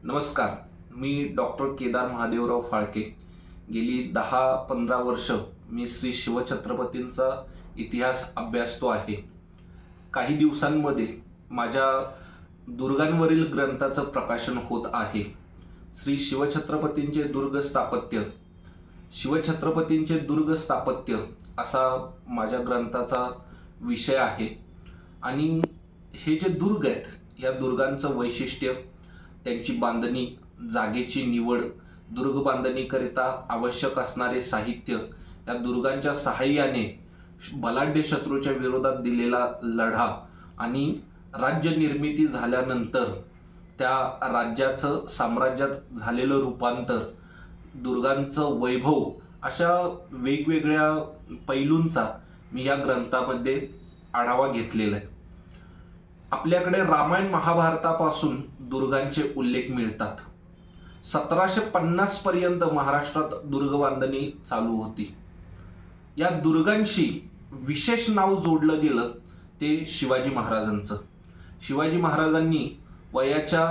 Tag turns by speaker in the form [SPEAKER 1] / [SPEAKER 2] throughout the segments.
[SPEAKER 1] नमस्कार, मी डॉक्टर केदार महादेवराव फाळके. गेली 10-15 वर्ष मी श्री शिवछत्रपतींचा इतिहास अभ्यासतो आहे. काही दिवसांमध्ये माझ्या दुर्गांवरील ग्रंथाचं प्रकाशन होत आहे. श्री शिवछत्रपतींचे दुर्ग स्थापत्य, शिवछत्रपतींचे दुर्ग स्थापत्य असा माझ्या ग्रंथाचा विषय आहे. आणि हे जे दुर्ग आहेत, या दुर्गांचं वैशिष्ट्य, त्यांची बांधणी, जागेची निवड, दुर्ग बांधणीकरिता आवश्यक असणारे साहित्य, या दुर्गांच्या सहाय्याने बलाढ्य शत्रूच्या विरोधात दिलेला लढा आणि राज्य निर्मिती झाल्यानंतर त्या राज्याचं साम्राज्यात झालेलं रूपांतर, दुर्गांचं वैभव, अशा वेगवेगळ्या पैलूंचा मी या ग्रंथामध्ये आढावा घेतलेला आहे. आपल्याकडे रामायण महाभारतापासून दुर्गांचे उल्लेख मिळतात. 1750 पर्यंत महाराष्ट्रात दुर्ग बांधणी चालू होती. या दुर्गांशी विशेष नाव जोडलं गेलं ते शिवाजी महाराजांचं. शिवाजी महाराजांनी वयाच्या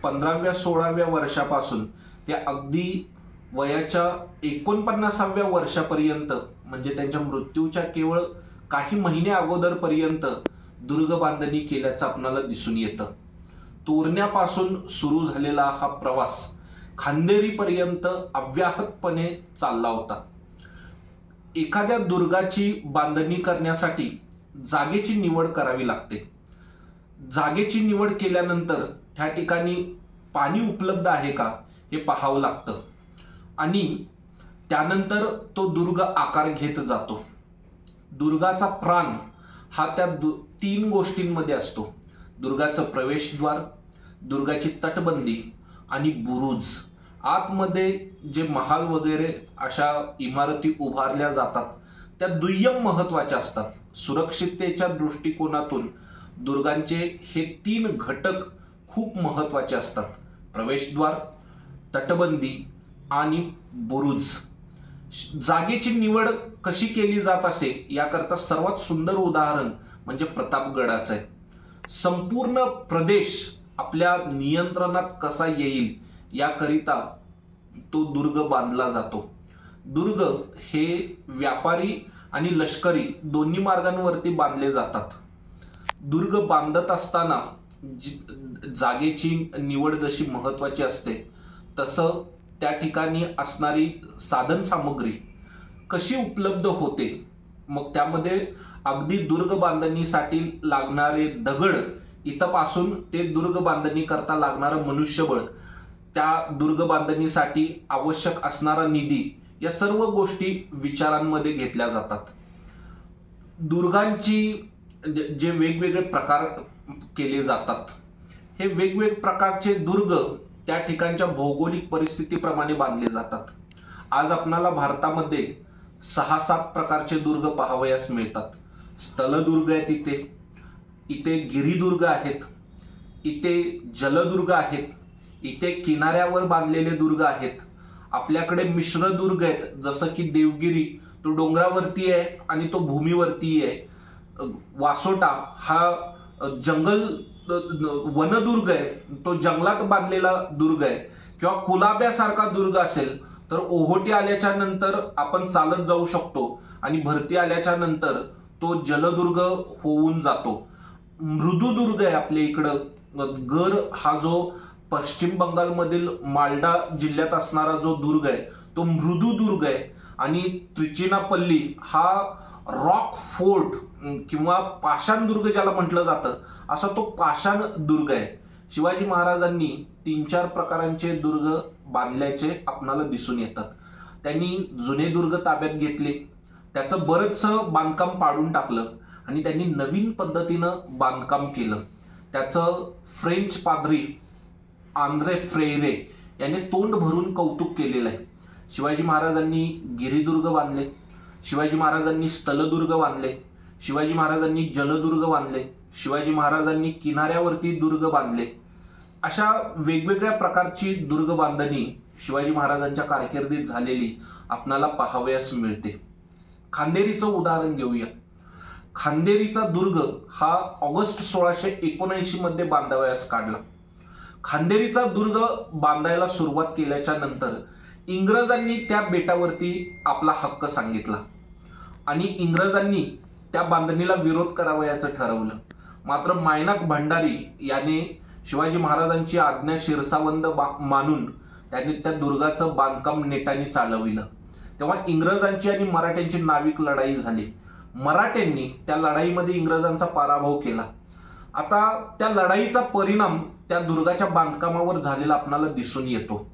[SPEAKER 1] 15व्या-16व्या वर्षापासून ते अगदी वयाच्या 49व्या वर्षापर्यंत, म्हणजे त्यांच्या मृत्यूच्या केवळ काही महिने अगोदरपर्यंत दुर्ग बांधणी केल्याचं आपल्याला दिसून येतं. तोरण्यापासून सुरू झालेला हा प्रवास खांदेरीपर्यंत अव्याहतपणे चालला होता. एखाद्या दुर्गाची बांधणी करण्यासाठी जागेची निवड करावी लागते. जागेची निवड केल्यानंतर त्या ठिकाणी पाणी उपलब्ध आहे का हे पाहावं लागतं आणि त्यानंतर तो दुर्ग आकार घेत जातो. दुर्गाचा प्राण हा त्या 3 गोष्टींमध्ये असतो: दुर्गाचं प्रवेशद्वार, दुर्गाची तटबंदी आणि बुरुज. आतमध्ये जे महाल वगैरे अशा इमारती उभारल्या जातात त्या दुय्यम महत्वाच्या असतात. सुरक्षिततेच्या दृष्टिकोनातून दुर्गांचे हे 3 घटक खूप महत्वाचे असतात: प्रवेशद्वार, तटबंदी आणि बुरुज. जागेची निवड कशी केली जात असे याकरता सर्वात सुंदर उदाहरण म्हणजे प्रतापगडाचं आहे. संपूर्ण प्रदेश आपल्या नियंत्रणात कसा येईल याकरिता तो दुर्ग बांधला जातो. दुर्ग हे व्यापारी आणि लष्करी दोन्ही मार्गांवरती बांधले जातात. दुर्ग बांधत असताना जागेची निवड जशी महत्वाची असते, तसं त्या ठिकाणी असणारी साधन सामग्री कशी उपलब्ध होते, मग त्यामध्ये अगदी दुर्ग बांधणीसाठी लागणारे दगड इथपासून ते दुर्ग बांधणी करता लागणारं मनुष्यबळ, त्या दुर्ग बांधणीसाठी आवश्यक असणारा निधी, या सर्व गोष्टी विचारांमध्ये घेतल्या जातात. दुर्गांची जे वेगवेगळे प्रकार केले जातात, हे वेगवेगळे प्रकारचे दुर्ग त्या ठिकाणच्या भौगोलिक परिस्थितीप्रमाणे बांधले जातात. आज आपल्याला भारतामध्ये 6-7 प्रकारचे दुर्ग पाहावयास मिळतात. स्थलदुर्ग आहेत, इथे गिरिदुर्ग आहेत, इथे जलदुर्ग आहेत, इथे किनाऱ्यावर बांधलेले दुर्ग आहेत. आपल्याकडे मिश्र दुर्ग आहेत, जसं की देवगिरी तो डोंगरावरती आहे आणि तो भूमीवरती आहे. वासोटा हा जंगल वनदुर्ग आहे, तो जंगलात बांधलेला दुर्ग आहे. किंवा कुलाब्यासारखा दुर्ग असेल तर ओहोटी आल्याच्या नंतर आपण चालत जाऊ शकतो आणि भरती आल्याच्या नंतर तो जलदुर्ग होऊन जातो. मृदुदुर्ग आहे आपल्या इकडं. गर हा जो पश्चिम बंगालमधील मालडा जिल्ह्यात असणारा जो दुर्ग आहे तो मृदुदुर्ग आहे. आणि त्रिचिनापल्ली हा रॉक फोर्ट किंवा पाषाण दुर्ग ज्याला म्हटलं जातं, असा तो पाषाण दुर्ग आहे. शिवाजी महाराजांनी 3-4 प्रकारांचे दुर्ग बांधल्याचे आपणाला दिसून येतात. त्यांनी जुने दुर्ग ताब्यात घेतले, त्याचं बरंचसं बांधकाम पाडून टाकलं आणि त्यांनी नवीन पद्धतीनं बांधकाम केलं. त्याचं फ्रेंच पाद्री आंद्रे फ्रेरे याने तोंड भरून कौतुक केलेलं आहे. शिवाजी महाराजांनी गिरिदुर्ग बांधले, शिवाजी महाराजांनी स्थलदुर्ग बांधले, शिवाजी महाराजांनी जलदुर्ग बांधले, शिवाजी महाराजांनी किनाऱ्यावरती दुर्ग बांधले. अशा वेगवेगळ्या प्रकारची दुर्ग बांधणी शिवाजी महाराजांच्या कारकिर्दीत झालेली आपल्याला पाहावयास मिळते. खांदेरीचं उदाहरण घेऊया. खांदेरीचा दुर्ग हा ऑगस्ट 1679 मध्ये बांधावयास काढला. खांदेरीचा दुर्ग बांधायला सुरुवात केल्याच्या नंतर इंग्रजांनी त्या बेटावरती आपला हक्क सांगितला आणि इंग्रजांनी त्या बांधणीला विरोध करावयाचं ठरवलं. मात्र मायनाक भंडारी याने शिवाजी महाराजांची आज्ञा शिरसावंद मानून त्यांनी त्या दुर्गाचं बांधकाम नेटाने चालविलं. तेव्हा इंग्रजांची आणि मराठ्यांची नाविक लढाई झाली. मराठ्यांनी त्या लढाईमध्ये इंग्रजांचा पराभव केला. आता त्या लढाईचा परिणाम त्या दुर्गाच्या बांधकामावर झालेला आपल्याला दिसून येतो.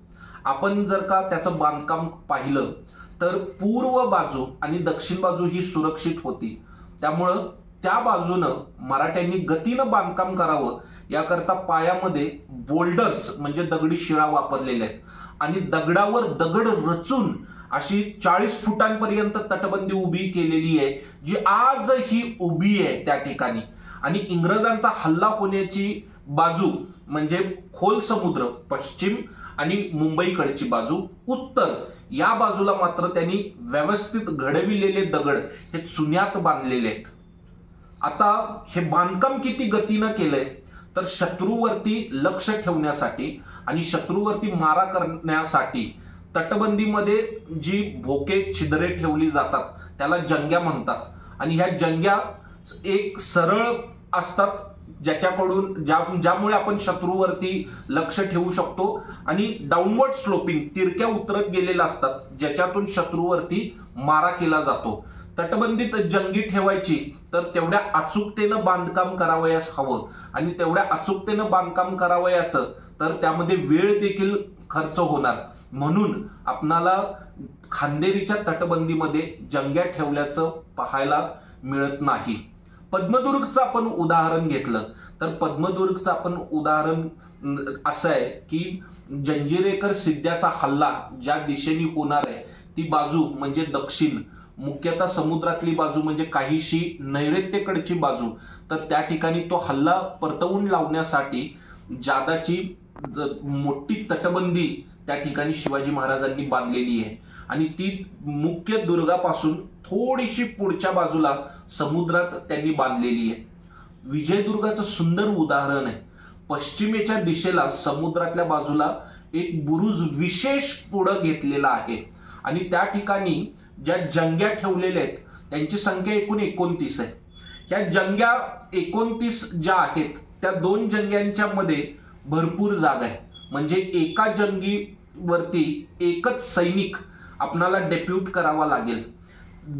[SPEAKER 1] आपण जर का त्याचं बांधकाम पाहिलं तर पूर्व बाजू आणि दक्षिण बाजू ही सुरक्षित होती. त्यामुळं त्या बाजूनं मराठ्यांनी गतीनं बांधकाम करावं याकरता पायामध्ये बोल्डर्स म्हणजे दगडी शिळा वापरलेल्या आहेत आणि दगडावर दगड रचून अशी 40 फुटांपर्यंत तटबंदी उभी केलेली आहे, जी आजही उभी आहे त्या ठिकाणी. आणि इंग्रजांचा हल्ला होण्याची बाजू म्हणजे खोल समुद्र पश्चिम आणि मुंबईकडची बाजू उत्तर, या बाजूला मात्र त्यांनी व्यवस्थित घडविलेले दगड हे चुन्यात बांधलेले आहेत. आता हे बांधकाम किती गतीनं केलंय तर शत्रूवरती लक्ष ठेवण्यासाठी आणि शत्रूवरती मारा करण्यासाठी तटबंदीमध्ये जी भोके छिद्रे ठेवली जातात त्याला जंग्या म्हणतात. आणि ह्या जंग्या एक सरळ असतात ज्याच्याकडून ज्यामुळे आपण शत्रूवरती लक्ष ठेवू शकतो आणि डाऊनवर्ड स्लोपिंग तिरक्या उतरत गेलेल्या असतात ज्याच्यातून शत्रूवरती मारा केला जातो. तटबंदीत जंगी ठेवायची तर तेवढ्या अचूकतेनं बांधकाम करावयास हवं आणि तेवढ्या अचूकतेनं बांधकाम करावयाचं तर त्यामध्ये वेळ देखील खर्च होणार. म्हणून आपणाला खांदेरीच्या तटबंदीमध्ये जंग्या ठेवल्याचं पाहायला मिळत नाही. पद्मदुर्गचं आपण उदाहरण घेतलं तर पद्मदुर्गचं आपण उदाहरण असं आहे की जंजिरेकर सिद्ध्याचा हल्ला ज्या दिशेने होणार आहे ती बाजू म्हणजे दक्षिण, मुख्यतः समुद्रातली बाजू म्हणजे काहीशी नैऋत्येकडची बाजू, तर त्या ठिकाणी तो हल्ला परतवून लावण्यासाठी जादाची मोठी तटबंदी त्या ठिकाणी शिवाजी महाराजांनी बांधलेली आहे आणि ती मुख्य दुर्गापासून थोडीशी पुढच्या बाजूला समुद्रात त्यांनी बांधलेली आहे. विजयदुर्गाचं सुंदर उदाहरण आहे. पश्चिमेच्या दिशेला समुद्रातल्या बाजूला एक बुरुज विशेष पुढं घेतलेला आहे आणि त्या ठिकाणी ज्या जंग्या ठेवलेल्या आहेत त्यांची संख्या एकूण 29 आहे. ह्या जंग्या 29 ज्या आहेत त्या 2 जंग्यांच्या मध्ये भरपूर जागा आहे. म्हणजे एका जंगीवरती एकच सैनिक आपणाला डेप्यूट करावा लागेल.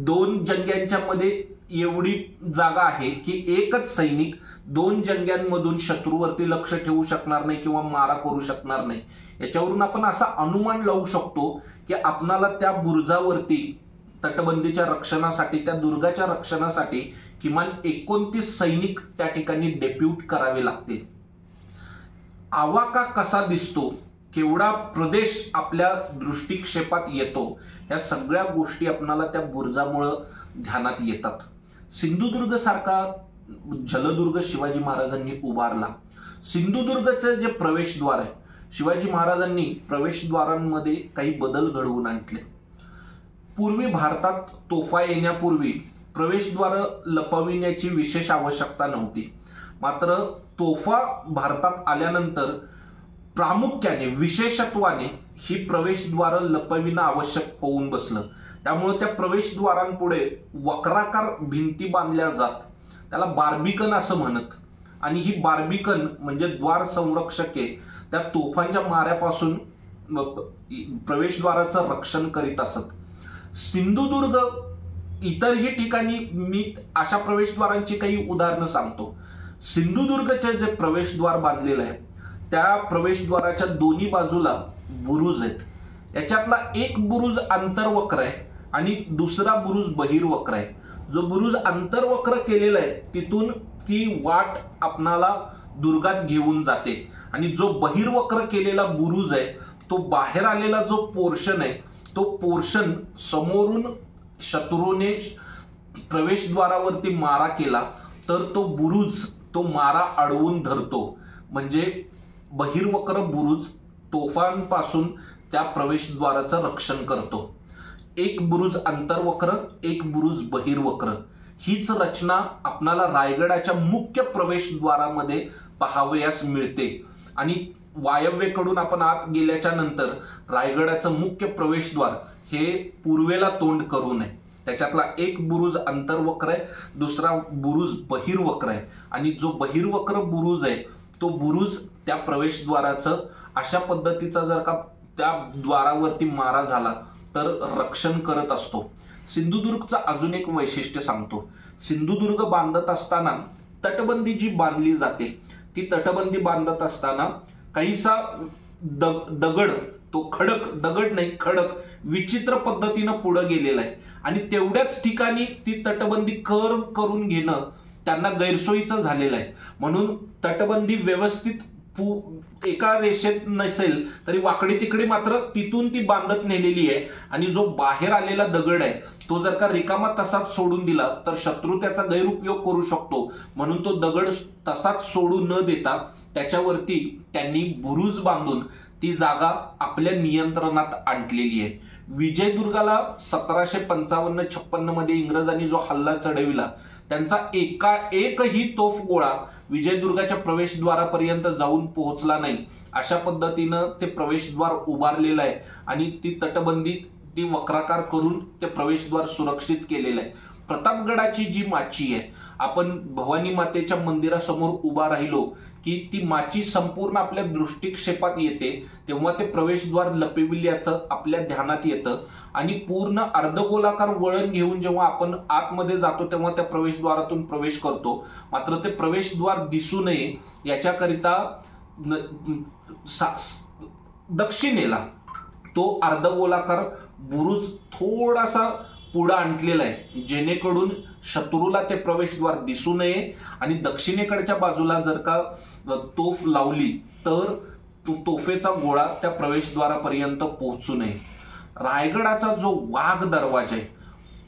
[SPEAKER 1] 2 जंग्यांच्या मध्ये एवढी जागा आहे की एकच सैनिक 2 जंग्यांमधून शत्रूवरती लक्ष ठेवू शकणार नाही किंवा मारा करू शकणार नाही. याच्यावरून आपण असा अनुमान लावू शकतो की आपणाला त्या बुरुजावरती तटबंदीच्या रक्षणासाठी त्या दुर्गाच्या रक्षणासाठी किमान 29 सैनिक त्या ठिकाणी डेप्यूट करावे लागतील. आवाका कसा दिसतो, केवढा प्रदेश आपल्या दृष्टिक्षेपात येतो, या सगळ्या गोष्टी आपणाला त्या बुरुजामुळे ध्यानात येतात. सिंधुदुर्ग सारखा जलदुर्ग शिवाजी महाराजांनी उभारला. सिंधुदुर्गचे जे प्रवेशद्वार आहे शिवाजी महाराजांनी प्रवेशद्वारांमध्ये काही बदल घडवून आणले. पूर्वी भारतात तोफा येण्यापूर्वी प्रवेशद्वार लपविण्याची विशेष आवश्यकता नव्हती. मात्र तोफा भारतात आल्यानंतर प्रामुख्याने विशेषत्वाने ही प्रवेशद्वार लपविणं आवश्यक होऊन बसलं. त्यामुळे त्या प्रवेशद्वारांपुढे वक्राकार भिंती बांधल्या जात, त्याला बार्बिकन असं म्हणत. आणि ही बार्बिकन म्हणजे द्वार संरक्षके त्या तोफांच्या माऱ्यापासून प्रवेशद्वाराचं रक्षण करीत असत. सिंधुदुर्ग इतरही ठिकाणी मी अशा प्रवेशद्वारांची काही उदाहरणं सांगतो. सिंधुदुर्गचे जे प्रवेशद्वार बांधलेलं आहे त्या प्रवेशद्वाराच्या दोन्ही बाजूला बुरुज आहेत. याच्यातला एक बुरुज अंतर्वक्र आहे आणि दुसरा बुरुज बहिर्वक्र आहे. जो बुरुज अंतर्वक्र केलेला आहे तिथून ती वाट आपणाला दुर्गात घेऊन जाते आणि जो बहिर्वक्र केलेला बुरुज आहे तो बाहेर आलेला जो पोर्शन आहे तो पोर्शन समोरून शत्रूने प्रवेशद्वारावरती मारा केला तर तो बुरुज तो मारा अडवून धरतो. म्हणजे बहिर्वक्र बुरुज तोफांपासून त्या प्रवेशद्वाराचं रक्षण करतो. एक बुरुज अंतर्वक्र, एक बुरुज बहिर्वक्र, हीच रचना आपणाला रायगडाच्या मुख्य प्रवेशद्वारामध्ये पाहावयास मिळते. आणि वायव्येकडून आपण आत गेल्याच्या नंतर रायगडाचं मुख्य प्रवेशद्वार हे पूर्वेला तोंड करू नये. त्याच्यातला एक बुरुज अंतर्वक्र आहे, दुसरा बुरुज बहिर्वक्र आहे. आणि जो बहिर्वक्र बुरुज आहे तो बुरुज त्या प्रवेशद्वाराचं अशा पद्धतीचा जर का त्या द्वारावरती मारा झाला तर रक्षण करत असतो. सिंधुदुर्गचं अजून एक वैशिष्ट्य सांगतो. सिंधुदुर्ग बांधत असताना तटबंदी जी बांधली जाते ती तटबंदी बांधत असताना काहीसा दगड, तो खडक, दगड नाही खडक, विचित्र पद्धतीनं पुढे गेलेला आहे आणि तेवढ्याच ठिकाणी ती तटबंदी कर्व करून घेणं त्यांना गैरसोयीचं झालेलं आहे. म्हणून तटबंदी व्यवस्थित एका रेषेत नसेल तरी वाकडी तिकडे मात्र तिथून ती बांधत नेलेली आहे. आणि जो बाहेर आलेला दगड आहे तो जर का रिकामा तसाच सोडून दिला तर शत्रू त्याचा गैरउपयोग करू शकतो. म्हणून तो दगड तसाच सोडू न देता त्याच्यावरती त्यांनी बुरुज बांधून ती जागा आपल्या नियंत्रणात आणलेली आहे. विजयदुर्गाला 1755-56 मध्ये इंग्रजांनी जो हल्ला चढविला त्यांचा एकही तोफ गोळा विजयदुर्गाच्या प्रवेशद्वारापर्यंत जाऊन पोहोचला नाही. अशा पद्धतीनं ते प्रवेशद्वार उभारलेलं आहे आणि ती तटबंदी ती वक्राकार करून ते प्रवेशद्वार सुरक्षित केलेलं आहे. प्रतापगडाची जी माची आहे, आपण भवानी मातेच्या मंदिरासमोर उभा राहिलो की ती माची संपूर्ण आपल्या दृष्टिक्षेपात येते तेव्हा ते प्रवेशद्वार लपविल्याचं आपल्या ध्यानात येतं. आणि पूर्ण अर्धगोलाकार वळण घेऊन जेव्हा आपण आतमध्ये जातो तेव्हा त्या प्रवेशद्वारातून प्रवेश करतो. मात्र ते प्रवेशद्वार दिसू नये याच्याकरिता दक्षिणेला तो अर्धगोलाकार बुरुज थोडासा पुढे आणलेला आहे जेणेकरून शत्रूला ते प्रवेशद्वार दिसू नये. आणि दक्षिणेकडच्या बाजूला जर का तोफ लावली तर तोफेचा गोळा त्या प्रवेशद्वारापर्यंत पोहोचू नये. रायगडाचा जो वाघ दरवाजा आहे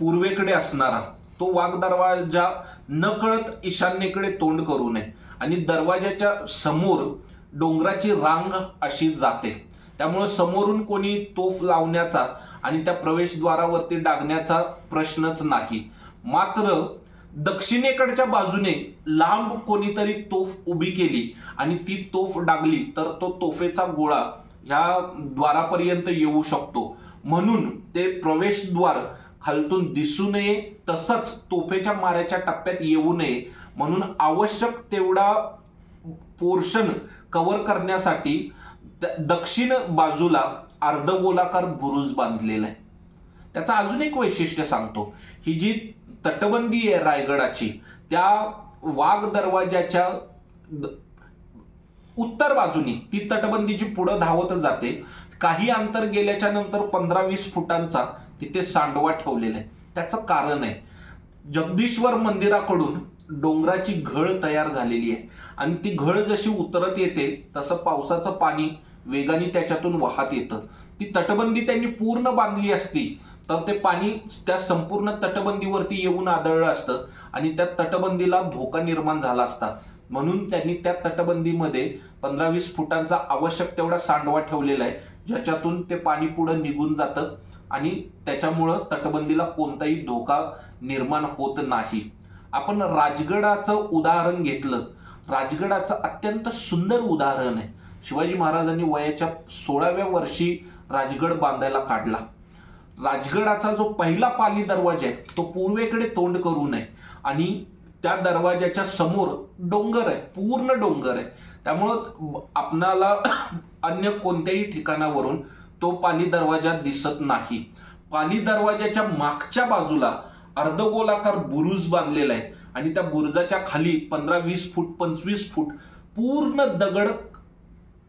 [SPEAKER 1] पूर्वेकडे असणारा, तो वाघ दरवाजा नकळत ईशान्येकडे तोंड करू नये. आणि दरवाजाच्या समोर डोंगराची रांग अशी जाते त्यामुळे समोरून कोणी तोफ लावण्याचा आणि त्या प्रवेशद्वारावरती डागण्याचा प्रश्नच नाही. मात्र दक्षिणेकडच्या बाजूने लांब कोणीतरी तोफ उभी केली आणि ती तोफ डागली तर तो तोफेचा गोळा ह्या द्वारापर्यंत येऊ शकतो. म्हणून ते प्रवेशद्वार खालतून दिसू नये तसंच तोफेच्या माऱ्याच्या टप्प्यात येऊ नये म्हणून आवश्यक तेवढा पोर्शन कव्हर करण्यासाठी दक्षिण बाजूला अर्धगोलाकार बुरुज बांधलेला आहे. त्याचा अजून एक वैशिष्ट्य सांगतो. ही जी तटबंदी आहे रायगडाची त्या वाघ दरवाजाच्या उत्तर बाजूनी ती तटबंदी जी पुढे धावत जाते. काही अंतर गेल्याच्या नंतर 15-20 फुटांचा तिथे सांडवा ठेवलेला आहे. त्याचं कारण आहे जगदीश्वर मंदिराकडून डोंगराची घळ तयार झालेली आहे आणि ती घळ जशी उतरत येते तसं पावसाचं पाणी वेगाने त्याच्यातून वाहत येतं. ती तटबंदी त्यांनी पूर्ण बांधली असती तर ते पाणी त्या संपूर्ण तटबंदीवरती येऊन आदळलं असतं आणि त्या तटबंदीला धोका निर्माण झाला असता. म्हणून त्यांनी त्या तटबंदीमध्ये 15-20 फुटांचा आवश्यक तेवढा सांडवा ठेवलेला आहे ज्याच्यातून ते पाणी पुढे निघून जातं आणि त्याच्यामुळं तटबंदीला कोणताही धोका निर्माण होत नाही. आपण राजगडाचं उदाहरण घेतलं. राजगडाचं अत्यंत सुंदर उदाहरण आहे. शिवाजी महाराजांनी वयाच्या 16व्या वर्षी राजगड बांधायला काढला. राजगडाचा जो पहिला पाली दरवाजा आहे तो पूर्वेकडे तोंड करू नये आणि त्या दरवाजाच्या समोर डोंगर आहे, पूर्ण डोंगर आहे. त्यामुळं आपणाला अन्य कोणत्याही ठिकाणावरून तो पाली दरवाजा दिसत नाही. पाली दरवाजाच्या मागच्या बाजूला अर्धगोलाकार बुरुज बांधलेला आहे आणि त्या बुरुजाच्या खाली 15-20 फूट 25 फूट पूर्ण दगड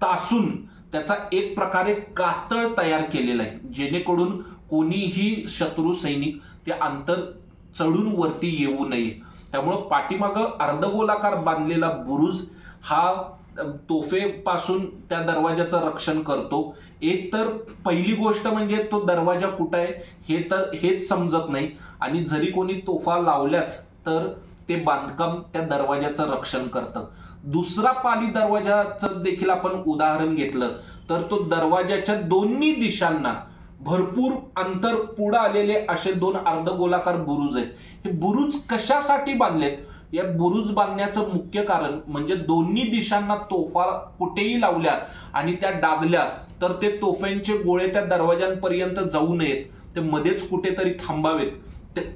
[SPEAKER 1] तासून त्याचा एक प्रकारे कातळ तयार केलेला आहे जेणेकरून कोणीही शत्रू सैनिक ते अंतर चढून वरती येऊ नये. त्यामुळे पाठीमागं अर्धगोलाकार बांधलेला बुरुज हा तोफेपासून त्या दरवाजाचं रक्षण करतो. एक तर पहिली गोष्ट म्हणजे तो दरवाजा कुठं आहे हेच समजत नाही आणि जरी कोणी तोफा लावल्याच तर ते बांधकाम त्या दरवाजाचं रक्षण करतं. दुसरा पाली दरवाजाचं देखील आपण उदाहरण घेतलं तर तो दरवाजाच्या दोन्ही दिशांना भरपूर अंतर पुढे आलेले असे 2 अर्धगोलाकार बुरुज आहेत. हे बुरुज कशासाठी बांधलेत या बुरुज बांधण्याचं मुख्य कारण म्हणजे दोन्ही दिशांना तोफा कुठेही लावल्या आणि त्या डागल्या तर ते तोफांचे गोळे त्या दरवाजांपर्यंत जाऊ नयेत, ते मध्येच कुठेतरी थांबावेत.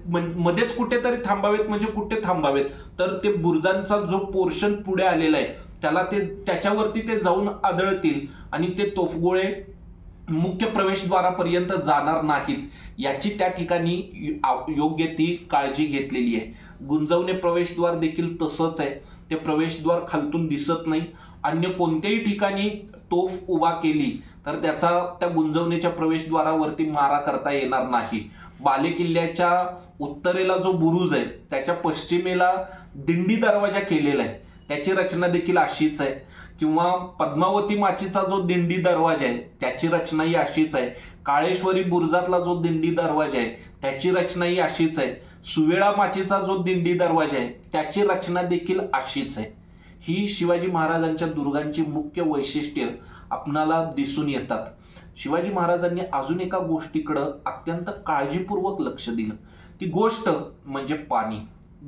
[SPEAKER 1] मध्येच कुठेतरी थांबावेत म्हणजे कुठे थांबावेत, तर ते बुरुजांचा जो पोर्शन पुढे आलेला आहे त्याच्यावरती ते जाऊन आदळतील आणि ते तोफगोळे मुख्य प्रवेशद्वारापर्यंत जाणार नाहीत, याची त्या ठिकाणी योग्य ती काळजी घेतलेली आहे. गुंजवणे प्रवेशद्वार देखील तसंच आहे. ते प्रवेशद्वार खालतून दिसत नाही. अन्य कोणत्याही ठिकाणी तोफ उभा केली तर त्या गुंजवणीच्या प्रवेशद्वारावरती मारा करता येणार नाही. बाले किल्ल्याच्या उत्तरेला जो बुरुज आहे त्याच्या पश्चिमेला दिंडी दरवाजा केलेला आहे, त्याची रचना देखील अशीच आहे. किंवा पद्मावती माचीचा जो दिंडी दरवाजा आहे त्याची रचनाही अशीच आहे. काळेश्वरी बुरुजातला जो दिंडी दरवाजा आहे त्याची रचनाही अशीच आहे. सुवेळा माचीचा जो दिंडी दरवाजा आहे त्याची रचना देखील अशीच आहे. ही शिवाजी महाराजांच्या दुर्गांची मुख्य वैशिष्ट्य आपणाला दिसून येतात. शिवाजी महाराजांनी अजून एका गोष्टीकडे अत्यंत काळजीपूर्वक लक्ष दिलं. ती गोष्ट म्हणजे पाणी.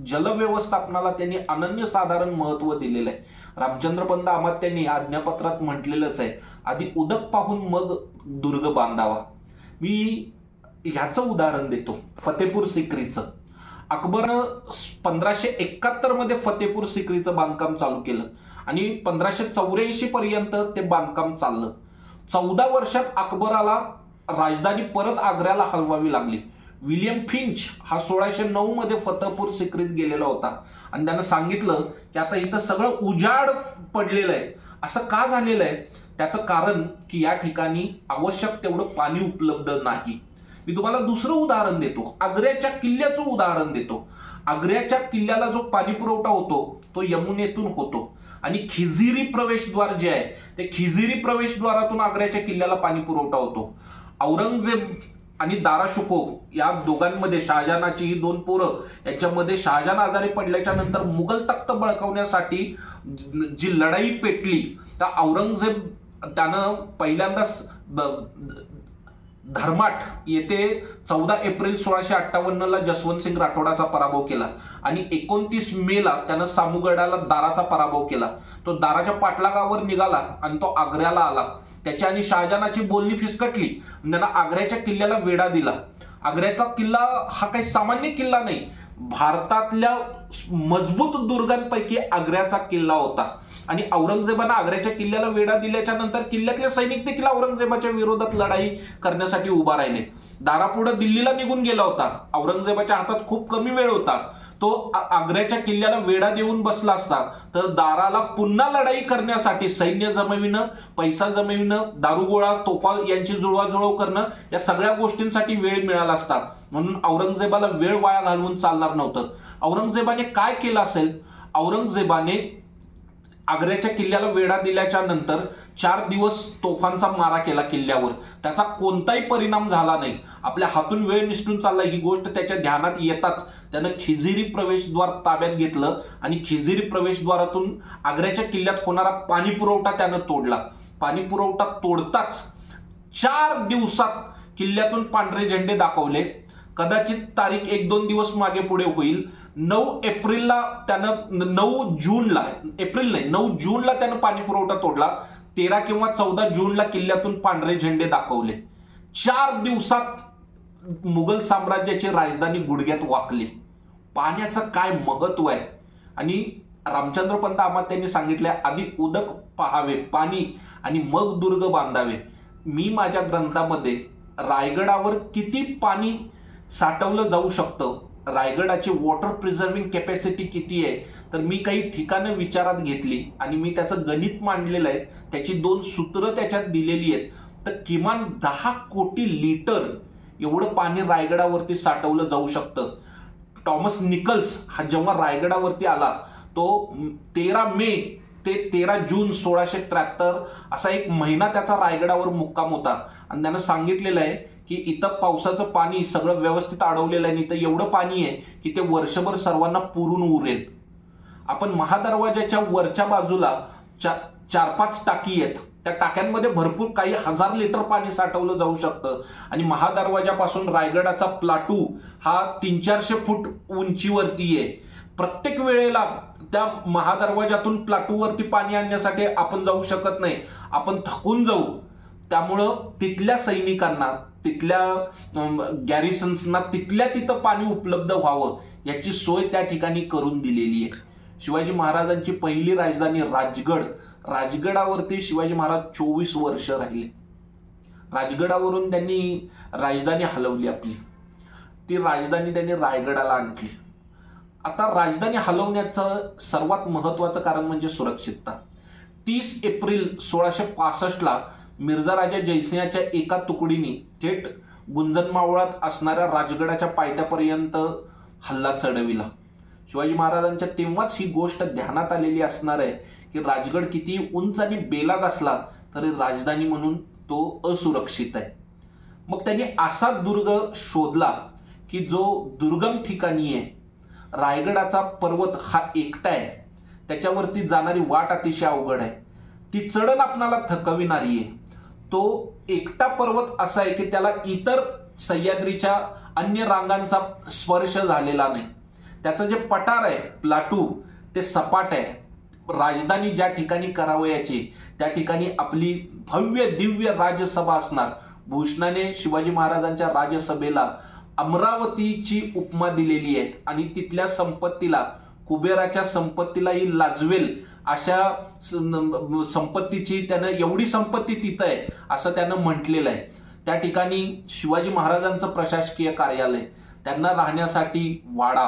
[SPEAKER 1] जलव्यवस्थापनाला त्यांनी अनन्यसाधारण महत्व दिलेलं आहे. रामचंद्र पंत अमात्यांनी आज्ञापत्रात म्हटलेलंच आहे, आधी उदक पाहून मग दुर्ग बांधावा. मी ह्याचं उदाहरण देतो, फतेपूर सिक्रीचं. अकबरनं 1571 मध्ये फतेपूर सिक्रीचं बांधकाम चालू केलं आणि 1584 पर्यंत ते बांधकाम चाललं. 14 वर्षात अकबराला राजधानी परत आग्र्याला हलवावी लागली. विलियम फिंच हा 1609 मध्ये फतेपूर सिक्रीत गेलेला होता आणि त्यानं सांगितलं की आता इथं सगळं उजाड पडलेलं आहे. असं का झालेलं आहे? त्याचं कारण की या ठिकाणी आवश्यक तेवढं पाणी उपलब्ध नाही. मी तुम्हाला दुसरं उदाहरण देतो, आग्र्याच्या किल्ल्याचं उदाहरण देतो. आग्र्याच्या किल्ल्याला जो पाणी पुरवठा होतो तो यमुनेतून होतो आणि खिजिरी प्रवेशद्वार जे आहे ते खिजिरी प्रवेशद्वारातून आग्र्याच्या किल्ल्याला पाणी पुरवठा होतो. औरंगजेब आणि दारा शुको या दोघांमध्ये, शहाजहानाची ही दोन पोरं, याच्यामध्ये शहाजहान आजारी पडल्याच्या नंतर मुघल तख्त बळकावण्यासाठी जी लढाई पेटली त्या औरंगजेब त्यानं पहिल्यांदा धर्माट येथे 14 एप्रिल 1658 ला जसवंत सिंग राठोडाचा पराभव केला आणि 29 मे ला त्यानं सामुगडाला दाराचा पराभव केला. तो दाराच्या पाठलागावर निघाला आणि तो आग्र्याला आला. त्याची आणि शहाजहानाची बोलणी फिसकटली. त्यांना आग्र्याच्या किल्ल्याला वेढा दिला. आग्र्याचा किल्ला हा काही सामान्य किल्ला नाही, भारतातल्या मजबूत दुर्गांपैकी आग्र्याचा किल्ला होता आणि औरंगजेबानं आग्र्याच्या किल्ल्याला वेढा दिल्याच्या नंतर किल्ल्यातले सैनिक देखील औरंगजेबाच्या विरोधात लढाई करण्यासाठी उभा राहिले. दारापुढे दिल्लीला निघून गेला होता. औरंगजेबाच्या हातात खूप कमी वेळ होता. तो आग्र्याच्या किल्ल्याला वेढा देऊन बसला असता तर दाराला पुन्हा लढाई करण्यासाठी सैन्य जमविणं, पैसा जमविणं, दारुगोळा, तोफा यांची जुळवाजुळव करणं या सगळ्या गोष्टींसाठी वेळ मिळाला असता. म्हणून औरंगजेबाला वेळ वाया घालवून चालणार नव्हतं. औरंगजेबाने काय केलं असेल? औरंगजेबाने आग्र्याच्या किल्ल्याला वेढा दिल्याच्या नंतर 4 दिवस तोफांचा मारा केला किल्ल्यावर. त्याचा कोणताही परिणाम झाला नाही. आपल्या हातून वेळ निसटून चालला ही गोष्ट त्याच्या ध्यानात येताच त्यानं खिजिरी प्रवेशद्वार ताब्यात घेतलं आणि खिजिरी प्रवेशद्वारातून आग्र्याच्या किल्ल्यात होणारा पाणी पुरवठा त्यानं तोडला. पाणी पुरवठा तोडताच 4 दिवसात किल्ल्यातून पांढरे झेंडे दाखवले. कदाचित तारीख 1-2 दिवस मागे पुढे होईल. 9 एप्रिलला त्यानं 9 जूनला त्यानं पाणी पुरवठा तोडला. 13 किंवा 14 जूनला किल्ल्यातून पांढरे झेंडे दाखवले. 4 दिवसात मुघल साम्राज्याची राजधानी गुडघ्यात वाकली. पाण्याचं काय महत्व आहे? आणि रामचंद्र पंत अमात्यांनी सांगितले, आधी उदक पाहावे, पाणी, आणि मग दुर्ग बांधावे. मी माझ्या ग्रंथामध्ये रायगडावर किती पाणी साठवलं जाऊ शकतं, रायगडाची वॉटर प्रिझर्विंग कॅपॅसिटी किती आहे, तर मी काही ठिकाणं विचारात घेतली आणि मी त्याचं गणित मांडलेलं आहे. त्याची 2 सूत्र त्याच्यात दिलेली आहेत. तर किमान 10 कोटी लिटर एवढं पाणी रायगडावरती साठवलं जाऊ शकतं. टॉमस निकल्स हा जेव्हा रायगडावरती आला तो 13 मे ते 13 जून 1673 असा एक महिना त्याचा रायगडावर मुक्काम होता आणि त्यानं सांगितलेलं आहे की इथं पावसाचं पाणी सगळं व्यवस्थित अडवलेलं आहे. इथं एवढं पाणी आहे की ते वर्षभर सर्वांना पुरून उरेल. आपण महादरवाजाच्या वरच्या बाजूला 4-5 टाकी आहेत. त्या टाक्यांमध्ये भरपूर काही 1000 लिटर पाणी साठवलं जाऊ शकतं आणि महादरवाजापासून रायगडाचा प्लाटू हा 300-400 फूट उंचीवरती आहे. प्रत्येक वेळेला त्या महादरवाजातून प्लाटूवरती पाणी आणण्यासाठी आपण जाऊ शकत नाही, आपण थकून जाऊ. त्यामुळं तिथल्या सैनिकांना, तिथल्या गॅरिसन्सना तिथल्या तिथं पाणी उपलब्ध व्हावं याची सोय त्या ठिकाणी करून दिलेली आहे. शिवाजी महाराजांची पहिली राजधानी राजगड, राजगडावरती शिवाजी महाराज 24 वर्ष राहिले. राजगडावरून त्यांनी राजधानी हलवली आपली, ती राजधानी त्यांनी रायगडाला आणली. आता राजधानी हलवण्याचं सर्वात महत्वाचं कारण म्हणजे सुरक्षितता. 30 एप्रिल 1665 मिर्झा राजा जयसिंहाच्या एका तुकडीने थेट गुंजनमावळात असणाऱ्या राजगडाच्या पायथ्यापर्यंत हल्ला चढविला. शिवाजी महाराजांच्या तेव्हाच ही गोष्ट ध्यानात आलेली असणार आहे की राजगड किती उंच आणि बेलाग असला तरी राजधानी म्हणून तो असुरक्षित आहे. मग त्यांनी असा दुर्ग शोधला की जो दुर्गम ठिकाणी आहे. रायगडाचा पर्वत हा एकटा आहे, त्याच्यावरती जाणारी वाट अतिशय अवघड आहे, ती चढण आपणाला थकविणारी आहे. तो एकटा पर्वत असा आहे की त्याला इतर सह्याद्रीच्या अन्य रांगांचा स्पर्श झालेला नाही. त्याचं जे पठार आहे प्लाटू ते सपाट आहे. राजधानी ज्या ठिकाणी करावयाची त्या ठिकाणी आपली भव्य दिव्य राजसभा असणार. भूषणाने शिवाजी महाराजांच्या राजसभेला अमरावतीची उपमा दिलेली आहे आणि तिथल्या संपत्तीला, कुबेराच्या संपत्तीलाही लाजवेल अशा संपत्तीची त्यानं, एवढी संपत्ती तिथं आहे असं त्यानं म्हटलेलं आहे. त्या ठिकाणी शिवाजी महाराजांचं प्रशासकीय कार्यालय, त्यांना राहण्यासाठी वाडा,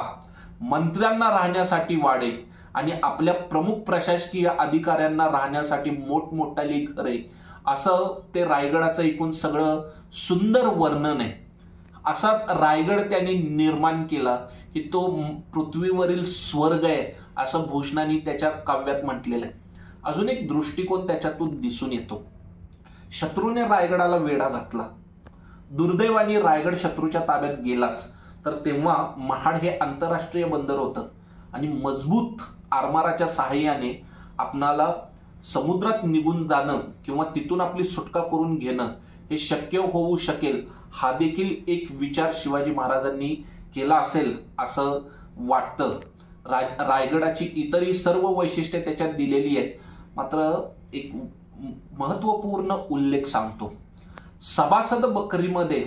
[SPEAKER 1] मंत्र्यांना राहण्यासाठी वाडे आणि आपल्या प्रमुख प्रशासकीय अधिकाऱ्यांना राहण्यासाठी मोठमोठाली घरे, असं ते रायगडाचं एकूण सगळं सुंदर वर्णन आहे. असा रायगड त्यांनी निर्माण केला की तो पृथ्वीवरील स्वर्ग आहे असं भूषणाने त्याच्या काव्यात म्हटलेलं आहे. अजून एक दृष्टिकोन त्याच्यातून दिसून येतो. शत्रूने रायगडाला वेढा घातला. दुर्दैवाने रायगड शत्रूच्या ताब्यात गेलाच तर तेव्हा महाड हे आंतरराष्ट्रीय बंदर होतं आणि मजबूत आरमाराच्या सहाय्याने आपणाला समुद्रात निघून जाणं किंवा तिथून आपली सुटका करून घेणं हे शक्य होऊ शकेल, हा देखील एक विचार शिवाजी महाराजांनी केला असेल असं वाटतं. रायगडाची इतरही सर्व वैशिष्ट्ये त्याच्यात दिलेली आहेत. मात्र एक महत्वपूर्ण उल्लेख सांगतो. सभासद बकरीमध्ये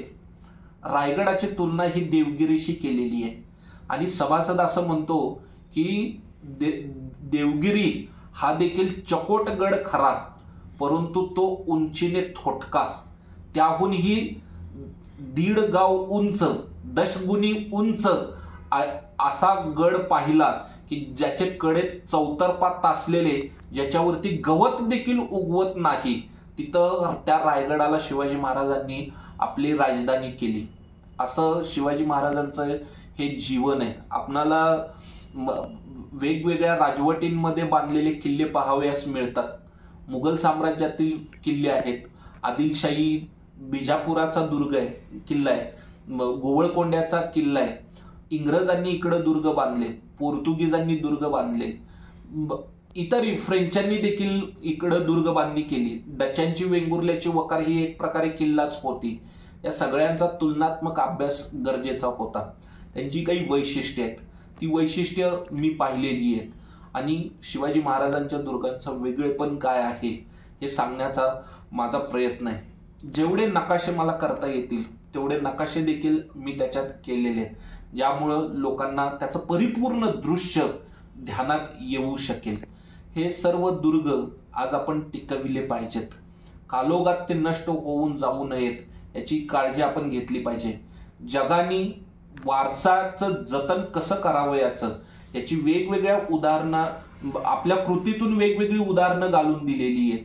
[SPEAKER 1] रायगडाची तुलना ही देवगिरीशी केलेली आहे आणि सभासद असं म्हणतो की देवगिरी हा देखील चकोटगड खरा, परंतु तो उंचीने थोटका, त्याहूनही 1.5 गाव उंच, 10 गुणी उंच असा गड पाहिला की ज्याचे कडे चौतर्फा तासलेले, ज्याच्यावरती गवत देखील उगवत नाही, तिथं त्या रायगडाला शिवाजी महाराजांनी आपली राजधानी केली. असं शिवाजी महाराजांचं हे जीवन आहे. आपणाला वेगवेगळ्या राजवटींमध्ये बांधलेले किल्ले पाहावयास मिळतात. मुघल साम्राज्यातील किल्ले आहेत, आदिलशाही बिजापुराचा दुर्ग आहे, किल्ला आहे, गोवळकोंड्याचा किल्ला आहे, इंग्रजांनी इकडे दुर्ग बांधले, पोर्तुगीजांनी दुर्ग बांधले, इतरही फ्रेंचांनी देखील इकडे दुर्ग बांधणी केली, डचांची वेंगुर्ल्याची वकार ही एक प्रकारे किल्लाच होती. या सगळ्यांचा तुलनात्मक अभ्यास गरजेचा होता. त्यांची काही वैशिष्ट्ये आहेत, ती वैशिष्ट्य मी पाहिलेली आहेत आणि शिवाजी महाराजांच्या दुर्गांचं वेगळेपण काय आहे हे सांगण्याचा माझा प्रयत्न आहे. जेवढे नकाशे मला करता येतील तेवढे नकाशे देखील मी त्याच्यात केलेले आहेत, ज्यामुळं लोकांना त्याचं परिपूर्ण दृश्य ध्यानात येऊ शकेल. हे सर्व दुर्ग आज आपण टिकविले पाहिजेत. कालोगात ते नष्ट होऊन जाऊ नयेत याची काळजी आपण घेतली पाहिजे. जगाने वारसाचं जतन कसं करावं याची वेगवेगळ्या उदाहरणं आपल्या कृतीतून वेगवेगळी उदाहरणं घालून दिलेली आहेत.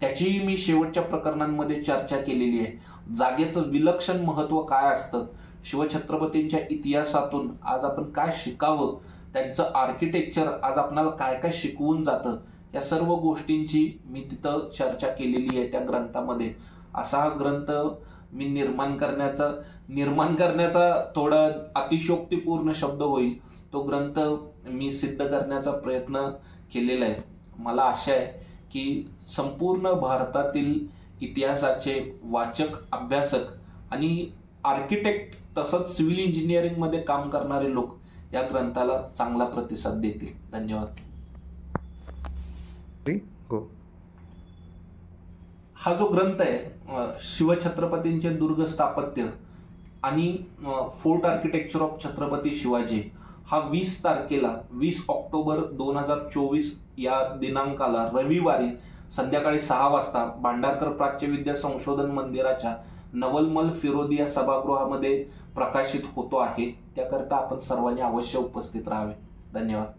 [SPEAKER 1] त्याची मी शेवटच्या प्रकरणांमध्ये चर्चा केलेली आहे. जागेचं विलक्षण महत्व काय असतं, शिवछत्रपतींच्या इतिहासातून आज आपण काय शिकावं, त्यांचं आर्किटेक्चर आज आपल्याला काय काय शिकवून जातं, या सर्व गोष्टींची मी तिथं चर्चा केलेली आहे त्या ग्रंथामध्ये. असा हा ग्रंथ मी निर्माण करण्याचा थोडा अतिशयोक्तीपूर्ण शब्द होईल, तो ग्रंथ मी सिद्ध करण्याचा प्रयत्न केलेला आहे. मला आशा आहे की संपूर्ण भारतातील इतिहासाचे वाचक, अभ्यासक आणि आर्किटेक्ट तसंच सिव्हिल इंजिनिअरिंगमध्ये काम करणारे लोक या ग्रंथाला चांगला प्रतिसाद देतील. धन्यवाद. हा जो ग्रंथ आहे शिवछत्रपतींचे दुर्ग स्थापत्य आणि fort architecture of Chhatrapati Shivaji, हा 20 ऑक्टोबर 2024 या दिनांकाला रविवारी संध्याकाळी 6 वाजता भांडारकर प्राच्यविद्या संशोधन मंदिराच्या नवलमल फिरोदी या सभागृहामध्ये प्रकाशित होतो आहे. त्याकरता आपण सर्वांनी अवश्य उपस्थित राहावे. धन्यवाद.